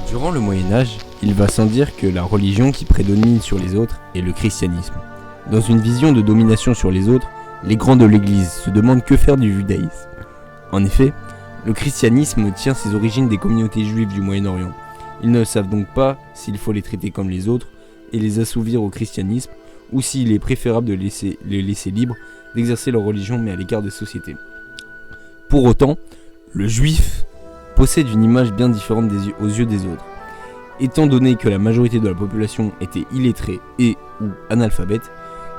Durant le Moyen-Âge, il va sans dire que la religion qui prédomine sur les autres est le christianisme. Dans une vision de domination sur les autres, les grands de l'Église se demandent que faire du judaïsme. En effet, le christianisme tient ses origines des communautés juives du Moyen-Orient. Ils ne savent donc pas s'il faut les traiter comme les autres et les assouvir au christianisme, ou s'il est préférable de les laisser libres d'exercer leur religion mais à l'écart des sociétés. Pour autant, le juif possède une image bien différente aux yeux des autres. Étant donné que la majorité de la population était illettrée et ou analphabète,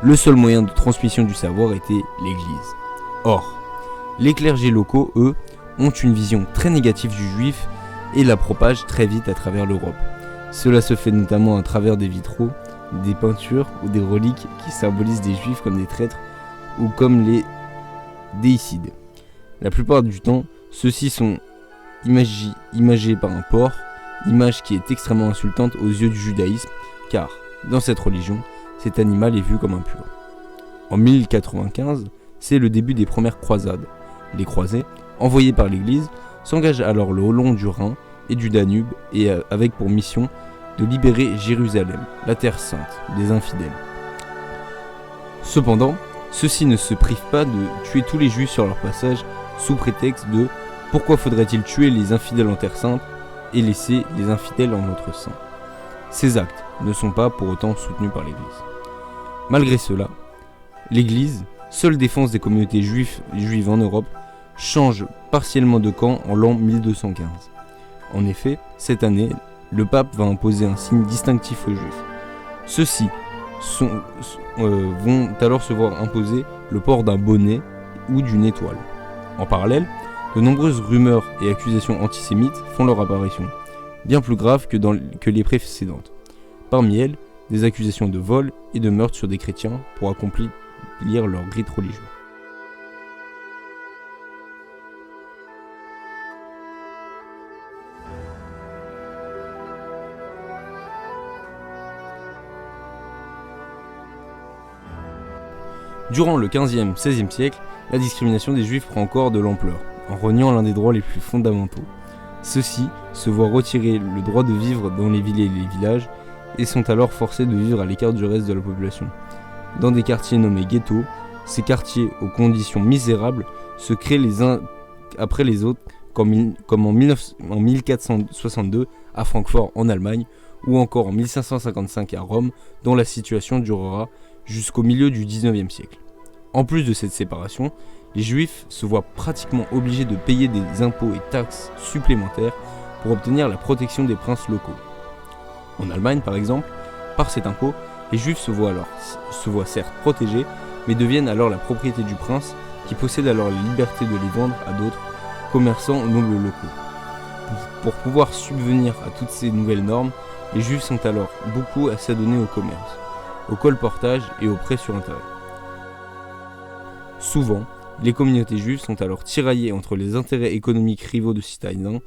le seul moyen de transmission du savoir était l'Église. Or, les clergés locaux, eux, ont une vision très négative du juif et la propagent très vite à travers l'Europe. Cela se fait notamment à travers des vitraux, des peintures ou des reliques qui symbolisent des juifs comme des traîtres ou comme les déicides. La plupart du temps, ceux-ci sont imagés par un porc, image qui est extrêmement insultante aux yeux du judaïsme, car, dans cette religion, cet animal est vu comme impur. En 1095, c'est le début des premières croisades. Les croisés, envoyés par l'Église, s'engagent alors le long du Rhin et du Danube et avec pour mission de libérer Jérusalem, la terre sainte, des infidèles. Cependant, ceux-ci ne se privent pas de tuer tous les juifs sur leur passage sous prétexte de « Pourquoi faudrait-il tuer les infidèles en terre sainte et laisser les infidèles en notre sein ?» Ces actes ne sont pas pour autant soutenus par l'Église. Malgré cela, l'Église, seule défense des communautés juives en Europe, change partiellement de camp en l'an 1215. En effet, cette année, le pape va imposer un signe distinctif aux juifs. Ceux-ci vont alors se voir imposer le port d'un bonnet ou d'une étoile. En parallèle, de nombreuses rumeurs et accusations antisémites font leur apparition, bien plus graves que les précédentes. Parmi elles, des accusations de vol et de meurtre sur des chrétiens pour accomplir leur rite religieux. Durant le XVe, XVIe siècle, la discrimination des Juifs prend encore de l'ampleur, en reniant l'un des droits les plus fondamentaux. Ceux-ci se voient retirer le droit de vivre dans les villes et les villages, et sont alors forcés de vivre à l'écart du reste de la population. Dans des quartiers nommés ghettos, ces quartiers aux conditions misérables se créent les uns après les autres, comme en 1462 à Francfort en Allemagne, ou encore en 1555 à Rome, dont la situation durera jusqu'au milieu du XIXe siècle. En plus de cette séparation, les Juifs se voient pratiquement obligés de payer des impôts et taxes supplémentaires pour obtenir la protection des princes locaux. En Allemagne, par exemple, par cet impôt, les Juifs se voient certes protégés, mais deviennent alors la propriété du prince, qui possède alors la liberté de les vendre à d'autres commerçants nobles locaux. Pour pouvoir subvenir à toutes ces nouvelles normes, les Juifs sont alors beaucoup à s'adonner au commerce, au colportage et aux prêts sur intérêt. Souvent, les communautés juives sont alors tiraillées entre les intérêts économiques rivaux de citadins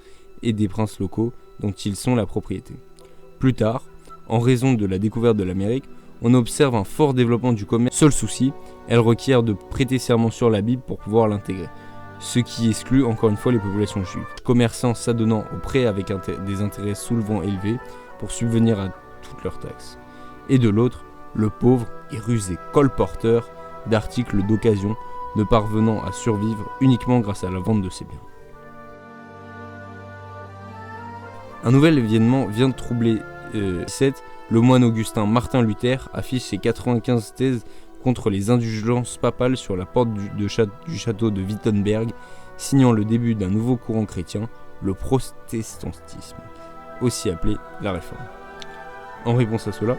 et des princes locaux dont ils sont la propriété. Plus tard, en raison de la découverte de l'Amérique, on observe un fort développement du commerce. Seul souci, elle requiert de prêter serment sur la Bible pour pouvoir l'intégrer, ce qui exclut encore une fois les populations juives. Les commerçants s'adonnant aux prêts avec des intérêts souvent élevés pour subvenir à toutes leurs taxes. Et de l'autre, le pauvre et rusé colporteur d'articles d'occasion ne parvenant à survivre uniquement grâce à la vente de ses biens. Un nouvel événement vient de troubler le moine augustin Martin Luther affiche ses 95 thèses contre les indulgences papales sur la porte du château de Wittenberg, signant le début d'un nouveau courant chrétien, le protestantisme, aussi appelé la Réforme. En réponse à cela,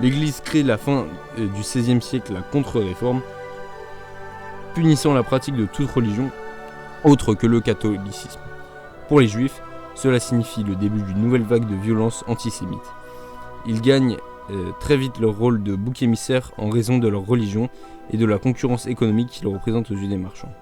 l'Église crée la fin du XVIe siècle la contre-réforme, punissant la pratique de toute religion autre que le catholicisme. Pour les Juifs, cela signifie le début d'une nouvelle vague de violence antisémite. Ils gagnent très vite leur rôle de bouc émissaire en raison de leur religion et de la concurrence économique qu'ils représentent aux yeux des marchands.